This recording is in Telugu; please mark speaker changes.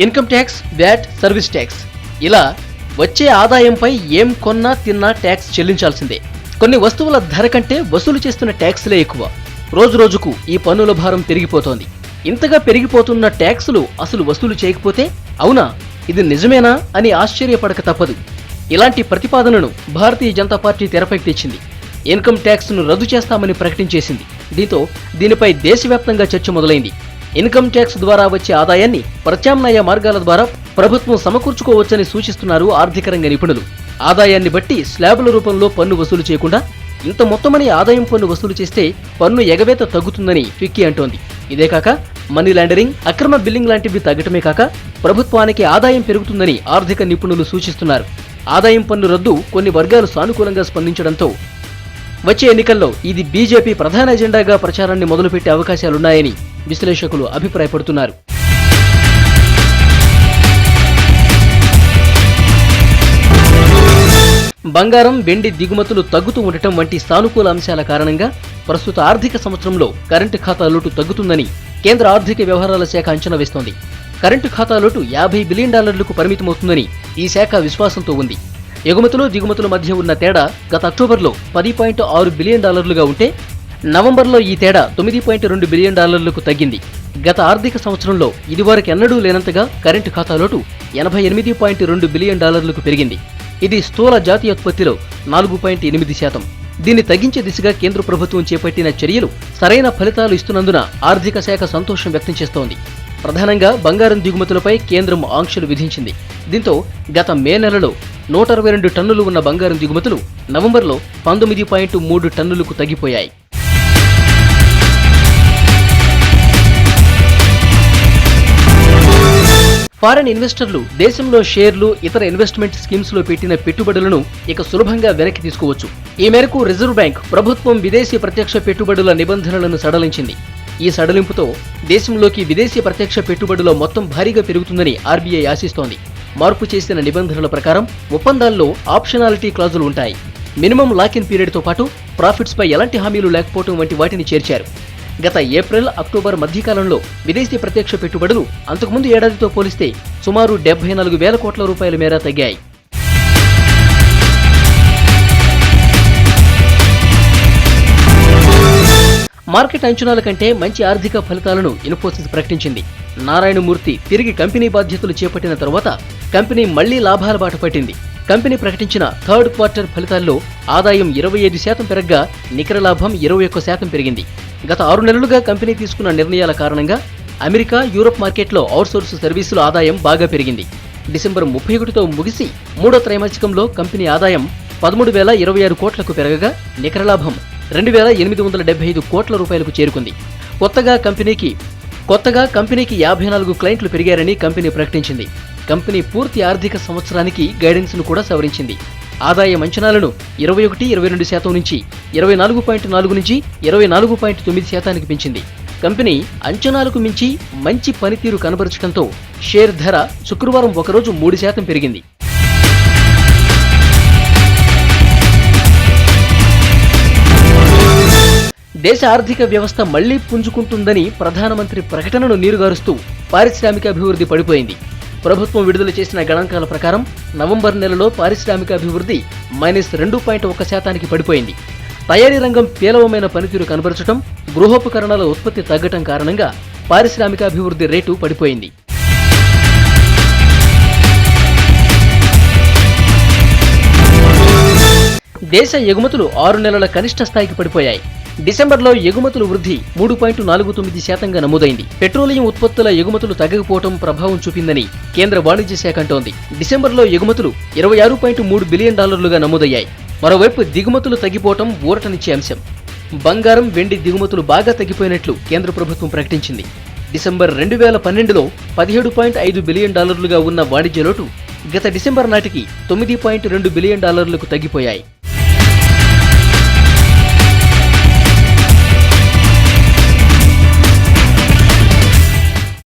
Speaker 1: Income tax, VAT, service tax ఇలా వచ్చే ఆదాయంపై ఏం కొన్నా తిన్నా ట్యాక్స్ చెల్లించాల్సిందే. కొన్ని వస్తువుల ధర కంటే వసూలు చేస్తున్న ట్యాక్స్లే ఎక్కువ. రోజు రోజుకు ఈ పన్నుల భారం పెరిగిపోతోంది. ఇంతగా పెరిగిపోతున్న ట్యాక్సులు అసలు వసూలు చేయకపోతే అవునా, ఇది నిజమేనా అని ఆశ్చర్యపడక తప్పదు. ఇలాంటి ప్రతిపాదనను భారతీయ జనతా పార్టీ తెరపైకి తెచ్చింది. ఇన్కమ్ ట్యాక్స్ ను రద్దు చేస్తామని ప్రకటించేసింది. దీంతో దీనిపై దేశవ్యాప్తంగా చర్చ మొదలైంది. ఇన్కమ్ ట్యాక్స్ ద్వారా వచ్చే ఆదాయాన్ని ప్రత్యామ్నాయ మార్గాల ద్వారా ప్రభుత్వం సమకూర్చుకోవచ్చని సూచిస్తున్నారు ఆర్థిక రంగ నిపుణులు. ఆదాయాన్ని బట్టి స్లాబుల రూపంలో పన్ను వసూలు చేయకుండా ఇంత మొత్తమని ఆదాయం పన్ను వసూలు చేస్తే పన్ను ఎగవేత తగ్గుతుందని ఫిక్కీ అంటోంది. ఇదే కాక మనీ లాండరింగ్, అక్రమ బిల్లింగ్ లాంటివి తగ్గటమే కాక ప్రభుత్వానికి ఆదాయం పెరుగుతుందని ఆర్థిక నిపుణులు సూచిస్తున్నారు. ఆదాయం పన్ను రద్దు కొన్ని వర్గాలు సానుకూలంగా స్పందించడంతో వచ్చే ఎన్నికల్లో ఇది బీజేపీ ప్రధాన ఎజెండాగా ప్రచారాన్ని మొదలుపెట్టే అవకాశాలున్నాయని విశ్లేషకులు అభిప్రాయపడుతున్నారు. బంగారం, వెండి దిగుమతులు తగ్గుతూ ఉండటం వంటి సానుకూల అంశాల కారణంగా ప్రస్తుత ఆర్థిక సంవత్సరంలో కరెంటు ఖాతా లోటు తగ్గుతుందని కేంద్ర ఆర్థిక వ్యవహారాల శాఖ అంచనా వేస్తోంది. కరెంటు ఖాతా లోటు $50 బిలియన్ పరిమితమవుతుందని ఈ శాఖ విశ్వాసంతో ఉంది. ఎగుమతులు దిగుమతుల మధ్య ఉన్న తేడా గత అక్టోబర్లో $10.6 బిలియన్ ఉంటే నవంబర్లో ఈ తేడా $9.2 బిలియన్ తగ్గింది. గత ఆర్థిక సంవత్సరంలో ఇదివరకెన్నడూ లేనంతగా కరెంటు ఖాతా లోటు $88.2 బిలియన్ పెరిగింది. ఇది స్థూల జాతీయోత్పత్తిలో 4.8%. దీన్ని తగ్గించే దిశగా కేంద్ర ప్రభుత్వం చేపట్టిన చర్యలు సరైన ఫలితాలు ఇస్తున్నందున ఆర్థిక శాఖ సంతోషం వ్యక్తం చేస్తోంది. ప్రధానంగా బంగారం దిగుమతులపై కేంద్రం ఆంక్షలు విధించింది. దీంతో గత మే నెలలో 122 టన్నులు ఉన్న బంగారం దిగుమతులు నవంబర్లో 19.3 టన్నులకు తగ్గిపోయాయి. ఫారెన్ ఇన్వెస్టర్లు దేశంలో షేర్లు, ఇతర ఇన్వెస్ట్మెంట్ స్కీమ్స్ లో పెట్టిన పెట్టుబడులను ఇక సులభంగా వెనక్కి తీసుకోవచ్చు. ఈ మేరకు రిజర్వ్ బ్యాంక్ ప్రభుత్వం విదేశీ ప్రత్యక్ష పెట్టుబడుల నిబంధనలను సడలించింది. ఈ సడలింపుతో దేశంలోకి విదేశీ ప్రత్యక్ష పెట్టుబడుల మొత్తం భారీగా పెరుగుతుందని ఆర్బీఐ ఆశిస్తోంది. మార్పు చేసిన నిబంధనల ప్రకారం ఒప్పందాల్లో ఆప్షనాలిటీ క్లాజులు ఉంటాయి. మినిమం లాక్-ఇన్ పీరియడ్తో పాటు ప్రాఫిట్స్ పై ఎలాంటి హామీలు లేకపోవడం వంటి వాటిని చేర్చారు. గత ఏప్రిల్, అక్టోబర్ మధ్యకాలంలో విదేశీ ప్రత్యక్ష పెట్టుబడులు అంతకుముందు ఏడాదితో పోలిస్తే సుమారు 74,000 కోట్ల రూపాయల మేర తగ్గాయి. మార్కెట్ అంచనాల కంటే మంచి ఆర్థిక ఫలితాలను ఇన్ఫోసిస్ ప్రకటించింది. నారాయణమూర్తి తిరిగి కంపెనీ బాధ్యతలు చేపట్టిన తరువాత కంపెనీ మళ్లీ లాభాల బాట పట్టింది. కంపెనీ ప్రకటించిన థర్డ్ క్వార్టర్ ఫలితాల్లో ఆదాయం 25% పెరగ్గా నికర లాభం 21% పెరిగింది. గత 6 నెలలుగా కంపెనీ తీసుకున్న నిర్ణయాల కారణంగా అమెరికా, యూరప్ మార్కెట్లో అవుట్సోర్స్ సర్వీసుల ఆదాయం బాగా పెరిగింది. డిసెంబర్ 31తో ముగిసి మూడో త్రైమాసికంలో కంపెనీ ఆదాయం 13,026 కోట్లకు పెరగగా నికర లాభం 2,875 కోట్ల రూపాయలకు చేరుకుంది. కొత్తగా కంపెనీకి 54 క్లయింట్లు పెరిగారని కంపెనీ ప్రకటించింది. కంపెనీ పూర్తి ఆర్థిక సంవత్సరానికి గైడెన్స్ ను కూడా సవరించింది. ఆదాయం అంచనాలను 21-22% నుంచి 24.4 నుంచి 24.9% పెంచింది. కంపెనీ అంచనాలకు మించి మంచి పనితీరు కనబరచడంతో షేర్ ధర శుక్రవారం ఒకరోజు 3% పెరిగింది. దేశ ఆర్థిక వ్యవస్థ మళ్లీ పుంజుకుంటుందని ప్రధానమంత్రి ప్రకటనను నీరుగారుస్తూ పారిశ్రామికాభివృద్ధి పడిపోయింది. ప్రభుత్వం విడుదల చేసిన గణాంకాల ప్రకారం నవంబర్ నెలలో పారిశ్రామికాభివృద్ధి -2.1% పడిపోయింది. తయారీ రంగం పేలవమైన పనితీరు కనబరచడం, గృహోపకరణాల ఉత్పత్తి తగ్గటం కారణంగా పారిశ్రామికాభివృద్ధి రేటు పడిపోయింది. దేశ ఎగుమతులు 6 నెలల కనిష్ట స్థాయికి పడిపోయాయి. డిసెంబర్లో ఎగుమతుల వృద్ధి 3.49% నమోదైంది. పెట్రోలియం ఉత్పత్తుల ఎగుమతులు తగ్గకపోవడం ప్రభావం చూపిందని కేంద్ర వాణిజ్య శాఖ అంటోంది. డిసెంబర్లో ఎగుమతులు $26.3 బిలియన్ నమోదయ్యాయి. మరోవైపు దిగుమతులు తగ్గిపోవడం ఊరటనిచ్చే అంశం. బంగారం, వెండి దిగుమతులు బాగా తగ్గిపోయినట్లు కేంద్ర ప్రభుత్వం ప్రకటించింది. డిసెంబర్ 2012లో $17.5 బిలియన్ ఉన్న వాణిజ్య లోటు గత డిసెంబర్ నాటికి $9.2 బిలియన్ తగ్గిపోయాయి.